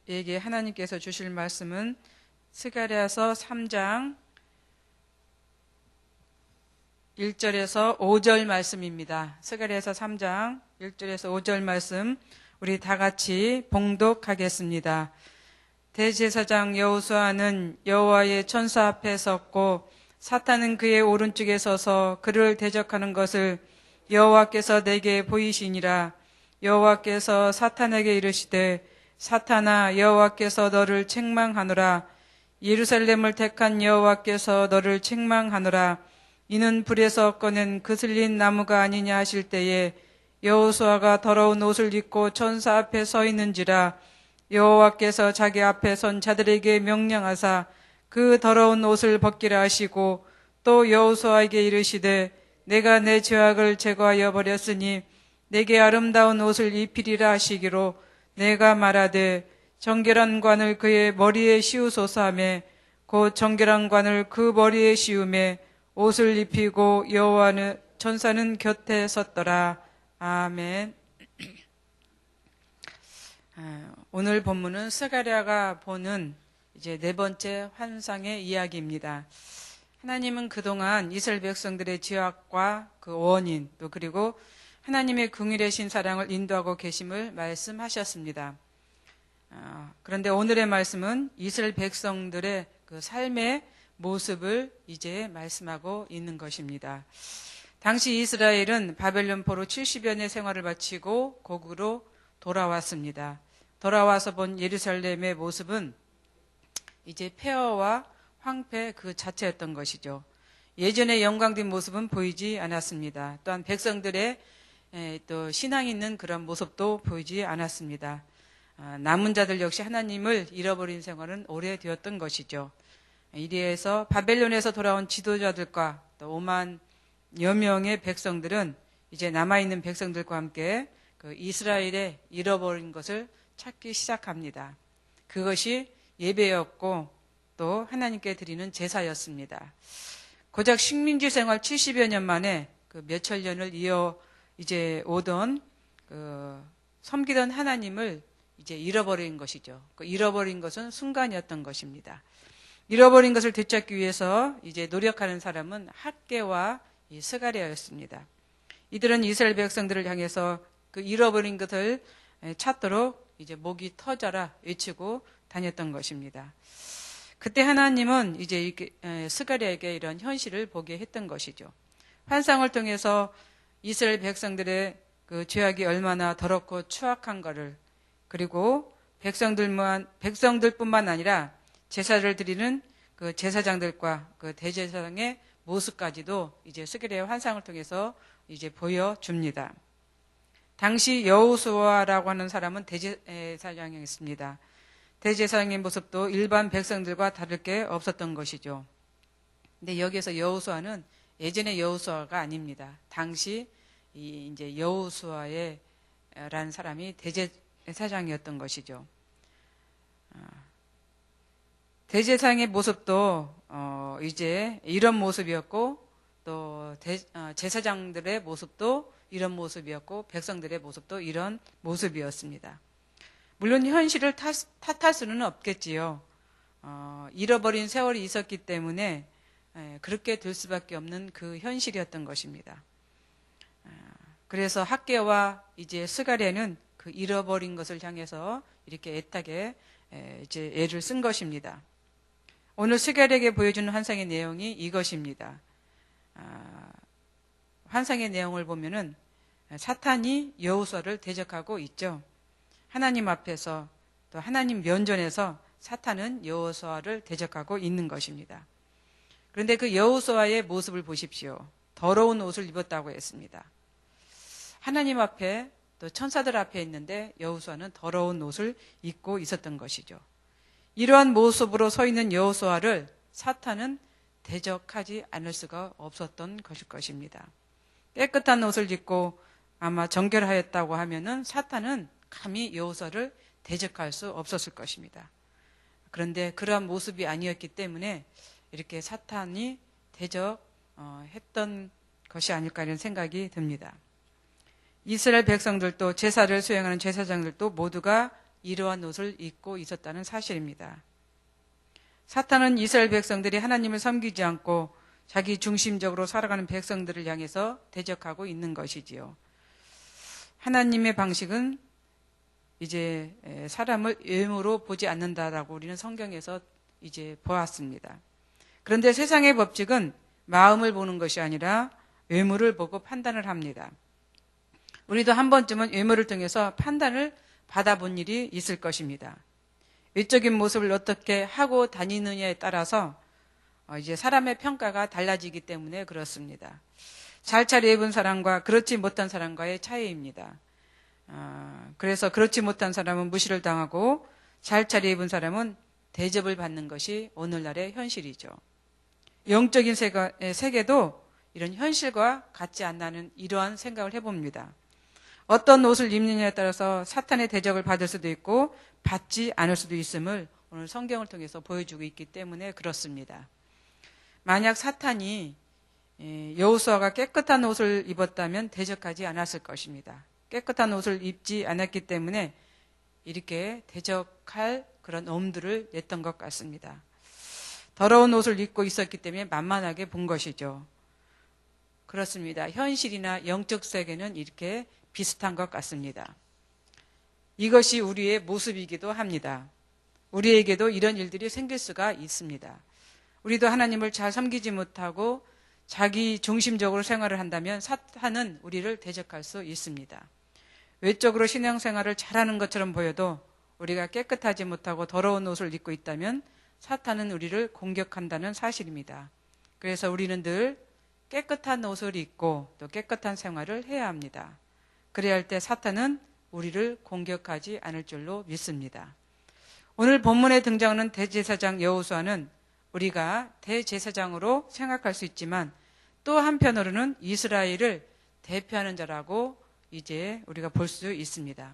우리에게 하나님께서 주실 말씀은 스가랴서 3장 1절에서 5절 말씀입니다. 스가랴서 3장 1절에서 5절 말씀 우리 다 같이 봉독하겠습니다. 대제사장 여호수아는 여호와의 천사 앞에 섰고 사탄은 그의 오른쪽에 서서 그를 대적하는 것을 여호와께서 내게 보이시니라. 여호와께서 사탄에게 이르시되 사탄아, 여호와께서 너를 책망하노라. 예루살렘을 택한 여호와께서 너를 책망하노라. 이는 불에서 꺼낸 그슬린 나무가 아니냐 하실 때에 여호수아가 더러운 옷을 입고 천사 앞에 서 있는지라. 여호와께서 자기 앞에 선 자들에게 명령하사 그 더러운 옷을 벗기라 하시고 또 여호수아에게 이르시되 내가 내 죄악을 제거하여 버렸으니 내게 아름다운 옷을 입히리라 하시기로 내가 말하되 정결한 관을 그의 머리에 씌우소서 하매 곧 정결한 관을 그 머리에 씌우매 옷을 입히고 여호와는 천사는 곁에 섰더라. 아멘. 오늘 본문은 스가랴가 보는 이제 네 번째 환상의 이야기입니다. 하나님은 그동안 이스라엘 백성들의 죄악과 그 원인 또 그리고 하나님의 긍휼하신 사랑을 인도하고 계심을 말씀하셨습니다. 그런데 오늘의 말씀은 이스라엘 백성들의 그 삶의 모습을 이제 말씀하고 있는 것입니다. 당시 이스라엘은 바벨론 포로 70여 년 생활을 마치고 고국으로 돌아왔습니다. 돌아와서 본 예루살렘의 모습은 이제 폐허와 황폐 그 자체였던 것이죠. 예전의 영광된 모습은 보이지 않았습니다. 또한 백성들의 또 신앙 있는 그런 모습도 보이지 않았습니다. 남은 자들 역시 하나님을 잃어버린 생활은 오래되었던 것이죠. 이리해서 바벨론에서 돌아온 지도자들과 또 5만여 명의 백성들은 이제 남아있는 백성들과 함께 그 이스라엘의 잃어버린 것을 찾기 시작합니다. 그것이 예배였고 또 하나님께 드리는 제사였습니다. 고작 식민지 생활 70여 년 만에 그 몇천 년을 이어 이제 오던 그 섬기던 하나님을 이제 잃어버린 것이죠. 그 잃어버린 것은 순간이었던 것입니다. 잃어버린 것을 되찾기 위해서 이제 노력하는 사람은 학개와 이 스가랴였습니다. 이들은 이스라엘 백성들을 향해서 그 잃어버린 것을 찾도록 이제 목이 터져라 외치고 다녔던 것입니다. 그때 하나님은 이제 스가랴에게 이런 현실을 보게 했던 것이죠. 환상을 통해서 이스라엘 백성들의 그 죄악이 얼마나 더럽고 추악한 것을 그리고 백성들뿐만 아니라 제사를 드리는 그 제사장들과 그 대제사장의 모습까지도 이제 스가랴의 환상을 통해서 이제 보여줍니다. 당시 여호수아라고 하는 사람은 대제사장이었습니다. 대제사장의 모습도 일반 백성들과 다를 게 없었던 것이죠. 근데 여기에서 여호수아는 예전의 여호수아가 아닙니다. 당시 이제 여호수아라는 사람이 대제사장이었던 것이죠. 대제사장의 모습도 이제 이런 모습이었고 또 제사장들의 모습도 이런 모습이었고 백성들의 모습도 이런 모습이었습니다. 물론 현실을 탓할 수는 없겠지요. 잃어버린 세월이 있었기 때문에 그렇게 될 수밖에 없는 그 현실이었던 것입니다. 그래서 학개와 이제 스가랴는 그 잃어버린 것을 향해서 이렇게 애타게 이제 애를 쓴 것입니다. 오늘 스가랴에게 보여주는 환상의 내용이 이것입니다. 환상의 내용을 보면은 사탄이 여호수아를 대적하고 있죠. 하나님 앞에서 또 하나님 면전에서 사탄은 여호수아를 대적하고 있는 것입니다. 그런데 그 여호수아의 모습을 보십시오. 더러운 옷을 입었다고 했습니다. 하나님 앞에 또 천사들 앞에 있는데 여호수아는 더러운 옷을 입고 있었던 것이죠. 이러한 모습으로 서 있는 여호수아를 사탄은 대적하지 않을 수가 없었던 것일 것입니다. 깨끗한 옷을 입고 아마 정결하였다고 하면은 사탄은 감히 여호수아를 대적할 수 없었을 것입니다. 그런데 그러한 모습이 아니었기 때문에 이렇게 사탄이 대적했던 것이 아닐까 이런 생각이 듭니다. 이스라엘 백성들도 제사를 수행하는 제사장들도 모두가 이러한 옷을 입고 있었다는 사실입니다. 사탄은 이스라엘 백성들이 하나님을 섬기지 않고 자기 중심적으로 살아가는 백성들을 향해서 대적하고 있는 것이지요. 하나님의 방식은 이제 사람을 외모로 보지 않는다라고 우리는 성경에서 이제 보았습니다. 그런데 세상의 법칙은 마음을 보는 것이 아니라 외모를 보고 판단을 합니다. 우리도 한 번쯤은 외모를 통해서 판단을 받아본 일이 있을 것입니다. 외적인 모습을 어떻게 하고 다니느냐에 따라서 이제 사람의 평가가 달라지기 때문에 그렇습니다. 잘 차려입은 사람과 그렇지 못한 사람과의 차이입니다. 그래서 그렇지 못한 사람은 무시를 당하고 잘 차려입은 사람은 대접을 받는 것이 오늘날의 현실이죠. 영적인 세계도 이런 현실과 같지 않다는 이러한 생각을 해봅니다. 어떤 옷을 입느냐에 따라서 사탄의 대적을 받을 수도 있고 받지 않을 수도 있음을 오늘 성경을 통해서 보여주고 있기 때문에 그렇습니다. 만약 사탄이 여호수아가 깨끗한 옷을 입었다면 대적하지 않았을 것입니다. 깨끗한 옷을 입지 않았기 때문에 이렇게 대적할 그런 엄두를 냈던 것 같습니다. 더러운 옷을 입고 있었기 때문에 만만하게 본 것이죠. 그렇습니다. 현실이나 영적 세계는 이렇게 비슷한 것 같습니다. 이것이 우리의 모습이기도 합니다. 우리에게도 이런 일들이 생길 수가 있습니다. 우리도 하나님을 잘 섬기지 못하고 자기 중심적으로 생활을 한다면 사탄은 우리를 대적할 수 있습니다. 외적으로 신앙생활을 잘하는 것처럼 보여도 우리가 깨끗하지 못하고 더러운 옷을 입고 있다면 사탄은 우리를 공격한다는 사실입니다. 그래서 우리는 늘 깨끗한 옷을 입고 또 깨끗한 생활을 해야 합니다. 그래야 할 때 사탄은 우리를 공격하지 않을 줄로 믿습니다. 오늘 본문에 등장하는 대제사장 여호수아는 우리가 대제사장으로 생각할 수 있지만 또 한편으로는 이스라엘을 대표하는 자라고 이제 우리가 볼 수 있습니다.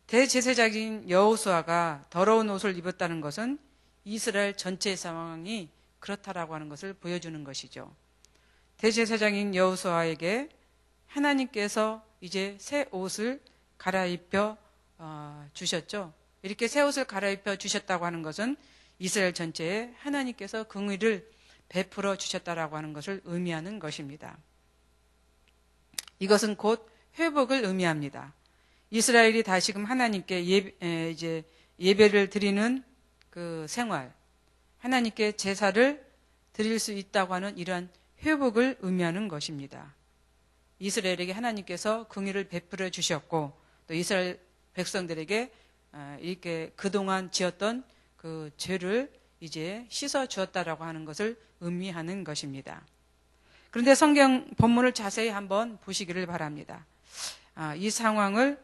대제사장인 여호수아가 더러운 옷을 입었다는 것은 이스라엘 전체의 상황이 그렇다라고 하는 것을 보여주는 것이죠. 대제사장인 여호수아에게 하나님께서 이제 새 옷을 갈아입혀 주셨죠. 이렇게 새 옷을 갈아입혀 주셨다고 하는 것은 이스라엘 전체에 하나님께서 긍휼을 베풀어 주셨다라고 하는 것을 의미하는 것입니다. 이것은 곧 회복을 의미합니다. 이스라엘이 다시금 하나님께 예배를 드리는 그 생활, 하나님께 제사를 드릴 수 있다고 하는 이러한 회복을 의미하는 것입니다. 이스라엘에게 하나님께서 긍휼을 베풀어 주셨고 또 이스라엘 백성들에게 이렇게 그동안 지었던 그 죄를 이제 씻어 주었다라고 하는 것을 의미하는 것입니다. 그런데 성경 본문을 자세히 한번 보시기를 바랍니다. 이 상황을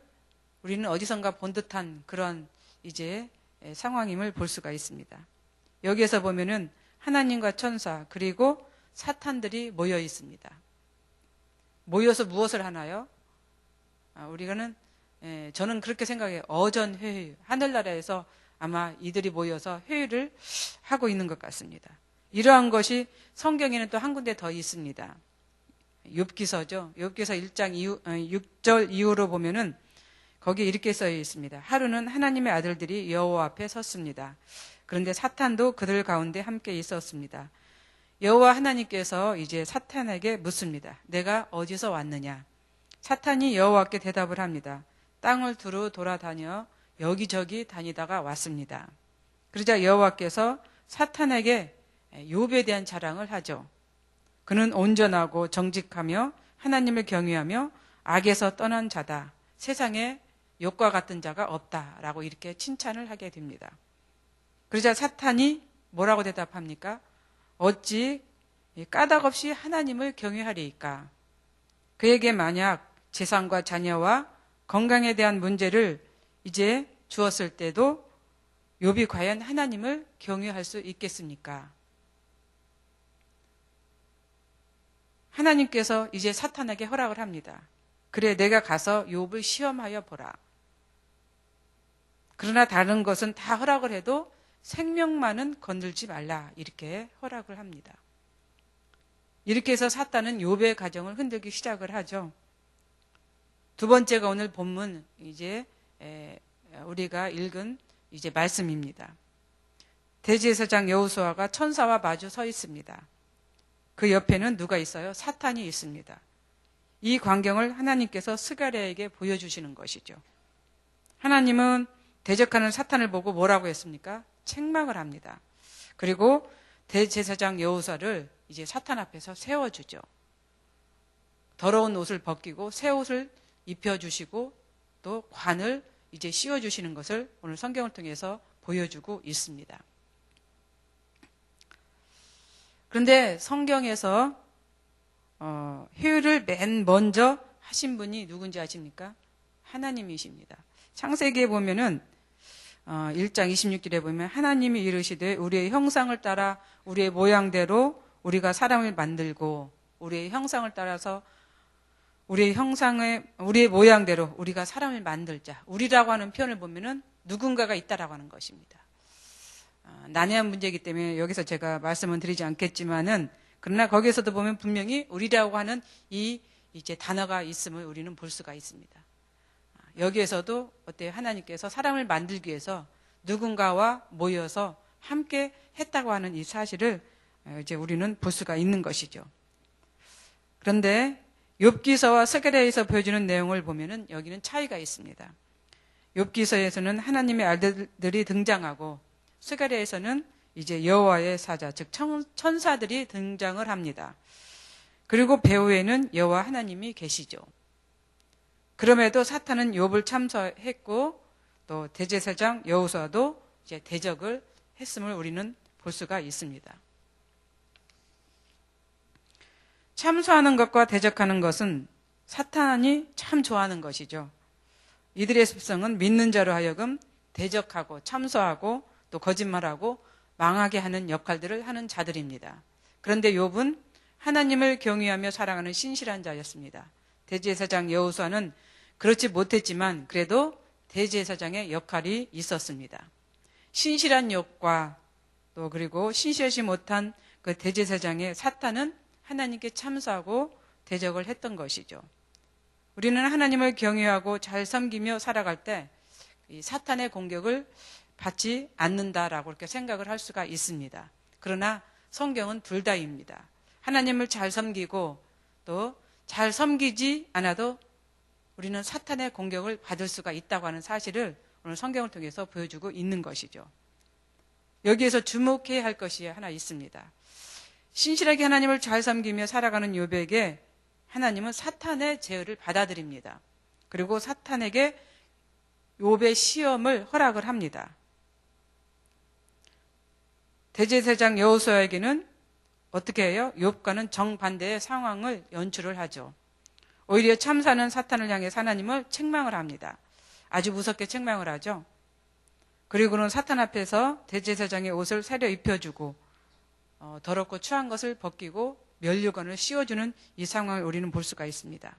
우리는 어디선가 본 듯한 그런 이제 상황임을 볼 수가 있습니다. 여기에서 보면은 하나님과 천사 그리고 사탄들이 모여 있습니다. 모여서 무엇을 하나요? 저는 그렇게 생각해요. 어전회의, 하늘나라에서 아마 이들이 모여서 회의를 하고 있는 것 같습니다. 이러한 것이 성경에는 또 한 군데 더 있습니다. 욥기서죠. 욥기서 1장 6절 이후로 보면은 거기에 이렇게 써 있습니다. 하루는 하나님의 아들들이 여호와 앞에 섰습니다. 그런데 사탄도 그들 가운데 함께 있었습니다. 여호와 하나님께서 이제 사탄에게 묻습니다. 내가 어디서 왔느냐? 사탄이 여호와께 대답을 합니다. 땅을 두루 돌아다녀 여기저기 다니다가 왔습니다. 그러자 여호와께서 사탄에게 욥에 대한 자랑을 하죠. 그는 온전하고 정직하며 하나님을 경외하며 악에서 떠난 자다. 세상에 욥과 같은 자가 없다라고 이렇게 칭찬을 하게 됩니다. 그러자 사탄이 뭐라고 대답합니까? 어찌 까닭 없이 하나님을 경외하리이까? 그에게 만약 재산과 자녀와 건강에 대한 문제를 이제 주었을 때도 욥이 과연 하나님을 경외할 수 있겠습니까? 하나님께서 이제 사탄에게 허락을 합니다. 그래, 내가 가서 욥을 시험하여 보라. 그러나 다른 것은 다 허락을 해도 생명만은 건들지 말라. 이렇게 허락을 합니다. 이렇게 해서 사탄은 욥의 가정을 흔들기 시작을 하죠. 두 번째가 오늘 본문 이제 우리가 읽은 이제 말씀입니다. 대제사장 여호수아가 천사와 마주 서 있습니다. 그 옆에는 누가 있어요? 사탄이 있습니다. 이 광경을 하나님께서 스가랴에게 보여주시는 것이죠. 하나님은 대적하는 사탄을 보고 뭐라고 했습니까? 책망을 합니다. 그리고 대제사장 여호수아를 이제 사탄 앞에서 세워주죠. 더러운 옷을 벗기고 새 옷을 입혀주시고 또 관을 이제 씌워주시는 것을 오늘 성경을 통해서 보여주고 있습니다. 그런데 성경에서 회유를 맨 먼저 하신 분이 누군지 아십니까? 하나님이십니다. 창세기에 보면은 1장 26절에 보면 하나님이 이르시되 우리의 형상을 따라 우리의 모양대로 우리가 사람을 만들고 우리의 형상을 따라서 우리의 모양대로 우리가 사람을 만들자. 우리라고 하는 표현을 보면은 누군가가 있다라고 하는 것입니다. 난해한 문제이기 때문에 여기서 제가 말씀은 드리지 않겠지만은 그러나 거기에서도 보면 분명히 우리라고 하는 이 이제 단어가 있음을 우리는 볼 수가 있습니다. 여기에서도 어때요? 하나님께서 사람을 만들기 위해서 누군가와 모여서 함께 했다고 하는 이 사실을 이제 우리는 볼 수가 있는 것이죠. 그런데 욥기서와 스가랴에서 보여주는 내용을 보면은 여기는 차이가 있습니다. 욥기서에서는 하나님의 아들들이 등장하고 스가랴에서는 이제 여호와의 사자, 즉 천사들이 등장을 합니다. 그리고 배후에는 여호와 하나님이 계시죠. 그럼에도 사탄은 욥을 참소했고 또 대제사장 여호수아도 이제 대적을 했음을 우리는 볼 수가 있습니다. 참소하는 것과 대적하는 것은 사탄이 참 좋아하는 것이죠. 이들의 습성은 믿는 자로 하여금 대적하고 참소하고 또 거짓말하고 망하게 하는 역할들을 하는 자들입니다. 그런데 욥은 하나님을 경외하며 살아가는 신실한 자였습니다. 대제사장 여호수아는 그렇지 못했지만 그래도 대제사장의 역할이 있었습니다. 신실한 욥과 또 그리고 신실하지 못한 그 대제사장의 사탄은 하나님께 참소하고 대적을 했던 것이죠. 우리는 하나님을 경외하고 잘 섬기며 살아갈 때 이 사탄의 공격을 받지 않는다라고 이렇게 생각을 할 수가 있습니다. 그러나 성경은 둘 다입니다. 하나님을 잘 섬기고 또 잘 섬기지 않아도 우리는 사탄의 공격을 받을 수가 있다고 하는 사실을 오늘 성경을 통해서 보여주고 있는 것이죠. 여기에서 주목해야 할 것이 하나 있습니다. 신실하게 하나님을 잘 섬기며 살아가는 욥에게 하나님은 사탄의 제어를 받아들입니다. 그리고 사탄에게 욥의 시험을 허락을 합니다. 대제사장 여호수아에게는 어떻게 해요? 욥과는 정반대의 상황을 연출을 하죠. 오히려 참사는 사탄을 향해 하나님을 책망을 합니다. 아주 무섭게 책망을 하죠. 그리고는 사탄 앞에서 대제사장의 옷을 새려 입혀주고 더럽고 추한 것을 벗기고 면류관을 씌워주는 이 상황을 우리는 볼 수가 있습니다.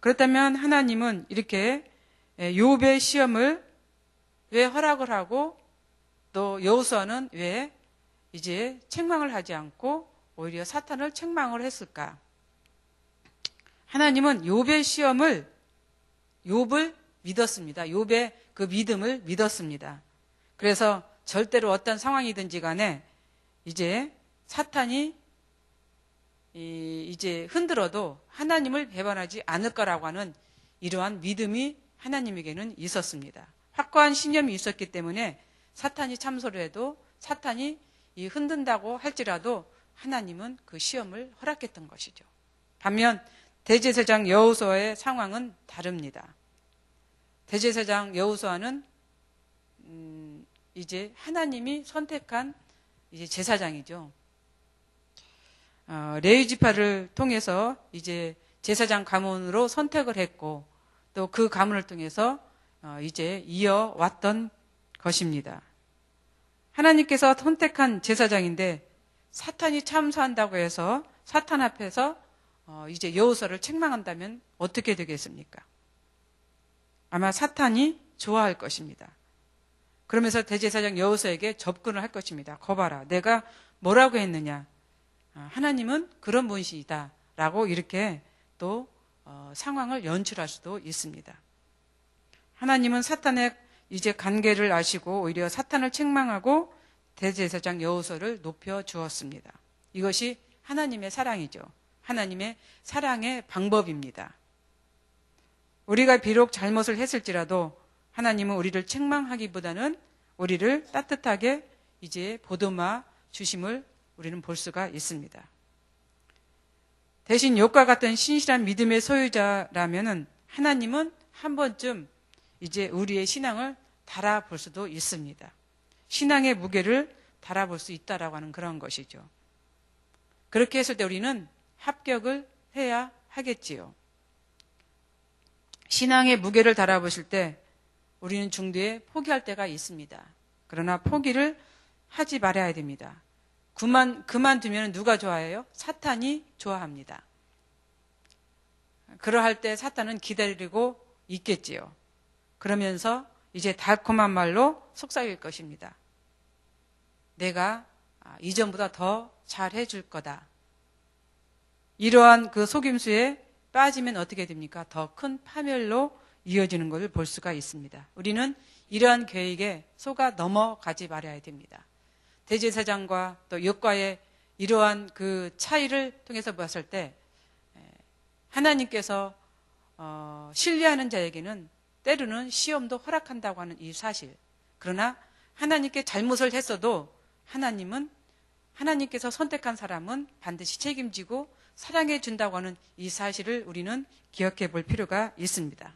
그렇다면 하나님은 이렇게 욥의 시험을 왜 허락을 하고 또 여호수아는 왜 이제 책망을 하지 않고 오히려 사탄을 책망을 했을까? 하나님은 욥의 시험을 욥을 믿었습니다. 욥의 그 믿음을 믿었습니다. 그래서 절대로 어떤 상황이든지 간에 이제 사탄이 이제 흔들어도 하나님을 배반하지 않을 거라고 하는 이러한 믿음이 하나님에게는 있었습니다. 확고한 신념이 있었기 때문에 사탄이 참소를 해도 사탄이 흔든다고 할지라도 하나님은 그 시험을 허락했던 것이죠. 반면 대제사장 여호수아의 상황은 다릅니다. 대제사장 여호수아는 이제 하나님이 선택한 이제 제사장이죠. 레위 지파를 통해서 이제 제사장 가문으로 선택을 했고 또 그 가문을 통해서 이제 이어왔던 것입니다. 하나님께서 선택한 제사장인데 사탄이 참소한다고 해서 사탄 앞에서 이제 여호수아를 책망한다면 어떻게 되겠습니까? 아마 사탄이 좋아할 것입니다. 그러면서 대제사장 여호수아에게 접근을 할 것입니다. 거봐라, 내가 뭐라고 했느냐? 하나님은 그런 분이시다 라고 이렇게 또 상황을 연출할 수도 있습니다. 하나님은 사탄의 이제 관계를 아시고 오히려 사탄을 책망하고 대제사장 여호수아를 높여 주었습니다. 이것이 하나님의 사랑이죠. 하나님의 사랑의 방법입니다. 우리가 비록 잘못을 했을지라도 하나님은 우리를 책망하기보다는 우리를 따뜻하게 이제 보듬어 주심을 우리는 볼 수가 있습니다. 대신 욥과 같은 신실한 믿음의 소유자라면은 하나님은 한 번쯤 이제 우리의 신앙을 달아볼 수도 있습니다. 신앙의 무게를 달아볼 수 있다라고 하는 그런 것이죠. 그렇게 했을 때 우리는 합격을 해야 하겠지요. 신앙의 무게를 달아보실 때 우리는 중도에 포기할 때가 있습니다. 그러나 포기를 하지 말아야 됩니다. 그만두면 누가 좋아해요? 사탄이 좋아합니다. 그러할 때 사탄은 기다리고 있겠지요. 그러면서 이제 달콤한 말로 속삭일 것입니다. 내가 이전보다 더 잘해줄 거다. 이러한 그 속임수에 빠지면 어떻게 됩니까? 더 큰 파멸로 이어지는 것을 볼 수가 있습니다. 우리는 이러한 계획에 속아 넘어가지 말아야 됩니다. 대제사장과 또 욥과의 이러한 그 차이를 통해서 봤을 때 하나님께서 신뢰하는 자에게는 때로는 시험도 허락한다고 하는 이 사실. 그러나 하나님께 잘못을 했어도 하나님께서 선택한 사람은 반드시 책임지고 사랑해 준다고 하는 이 사실을 우리는 기억해 볼 필요가 있습니다.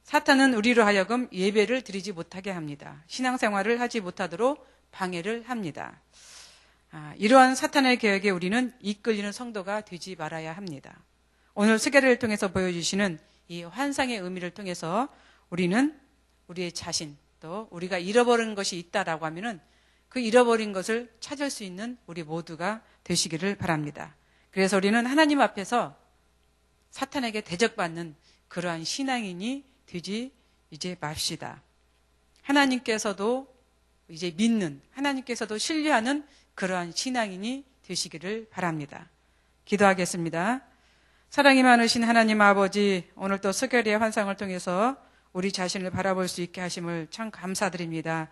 사탄은 우리로 하여금 예배를 드리지 못하게 합니다. 신앙생활을 하지 못하도록 방해를 합니다. 이러한 사탄의 계획에 우리는 이끌리는 성도가 되지 말아야 합니다. 오늘 스가랴를 통해서 보여주시는 이 환상의 의미를 통해서 우리는 우리의 자신 또 우리가 잃어버린 것이 있다라고 하면은 그 잃어버린 것을 찾을 수 있는 우리 모두가 되시기를 바랍니다. 그래서 우리는 하나님 앞에서 사탄에게 대적받는 그러한 신앙인이 되지 이제 맙시다. 하나님께서도 이제 믿는, 하나님께서도 신뢰하는 그러한 신앙인이 되시기를 바랍니다. 기도하겠습니다. 사랑이 많으신 하나님 아버지, 오늘 또 스가랴의 환상을 통해서 우리 자신을 바라볼 수 있게 하심을 참 감사드립니다.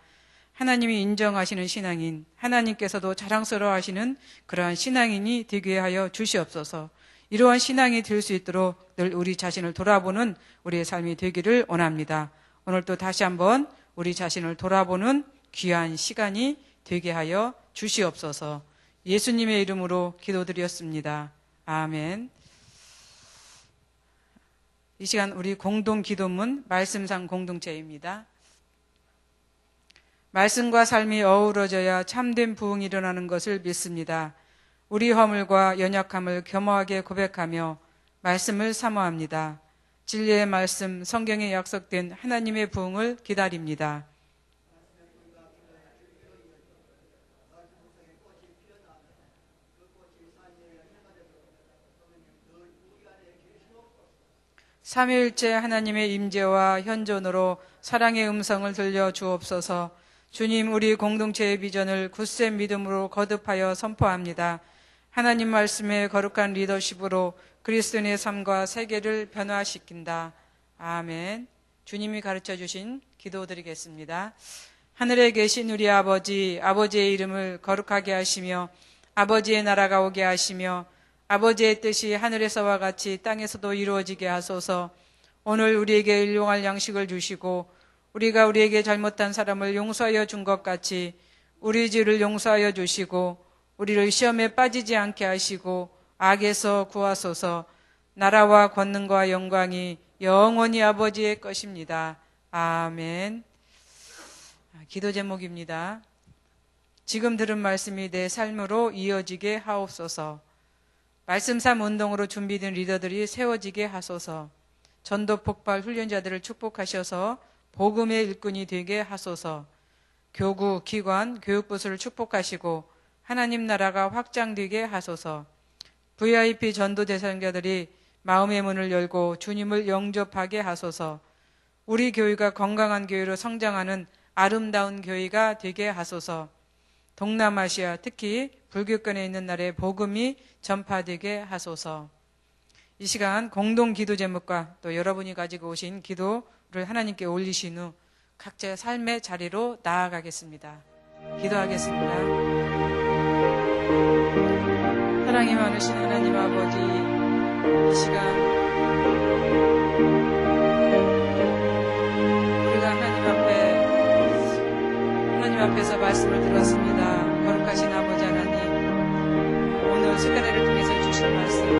하나님이 인정하시는 신앙인, 하나님께서도 자랑스러워하시는 그러한 신앙인이 되게 하여 주시옵소서. 이러한 신앙이 될 수 있도록 늘 우리 자신을 돌아보는 우리의 삶이 되기를 원합니다. 오늘 또 다시 한번 우리 자신을 돌아보는 귀한 시간이 되게 하여 주시옵소서. 예수님의 이름으로 기도드렸습니다. 아멘. 이 시간 우리 공동 기도문 말씀상 공동체입니다. 말씀과 삶이 어우러져야 참된 부흥이 일어나는 것을 믿습니다. 우리 허물과 연약함을 겸허하게 고백하며 말씀을 사모합니다. 진리의 말씀, 성경에 약속된 하나님의 부흥을 기다립니다. 삼위일체 하나님의 임재와 현존으로 사랑의 음성을 들려 주옵소서. 주님, 우리 공동체의 비전을 굳센 믿음으로 거듭하여 선포합니다. 하나님 말씀의 거룩한 리더십으로 그리스도인의 삶과 세계를 변화시킨다. 아멘. 주님이 가르쳐 주신 기도드리겠습니다. 하늘에 계신 우리 아버지, 아버지의 이름을 거룩하게 하시며 아버지의 나라가 오게 하시며 아버지의 뜻이 하늘에서와 같이 땅에서도 이루어지게 하소서. 오늘 우리에게 일용할 양식을 주시고 우리가 우리에게 잘못한 사람을 용서하여 준 것 같이 우리 죄를 용서하여 주시고 우리를 시험에 빠지지 않게 하시고 악에서 구하소서. 나라와 권능과 영광이 영원히 아버지의 것입니다. 아멘. 기도 제목입니다. 지금 들은 말씀이 내 삶으로 이어지게 하옵소서. 말씀 삶 운동으로 준비된 리더들이 세워지게 하소서. 전도 폭발 훈련자들을 축복하셔서 복음의 일꾼이 되게 하소서. 교구, 기관, 교육부서를 축복하시고 하나님 나라가 확장되게 하소서. VIP 전도 대상자들이 마음의 문을 열고 주님을 영접하게 하소서. 우리 교회가 건강한 교회로 성장하는 아름다운 교회가 되게 하소서. 동남아시아, 특히 불교권에 있는 나라에 복음이 전파되게 하소서. 이 시간 공동 기도 제목과 또 여러분이 가지고 오신 기도 하나님께 올리신 후 각자의 삶의 자리로 나아가겠습니다. 기도하겠습니다. 사랑이 많으신 하나님 아버지, 이 시간 우리가 하나님 앞에서 말씀을 들었습니다. 거룩하신 아버지 하나님, 오늘 스가랴를 통해서 주신 말씀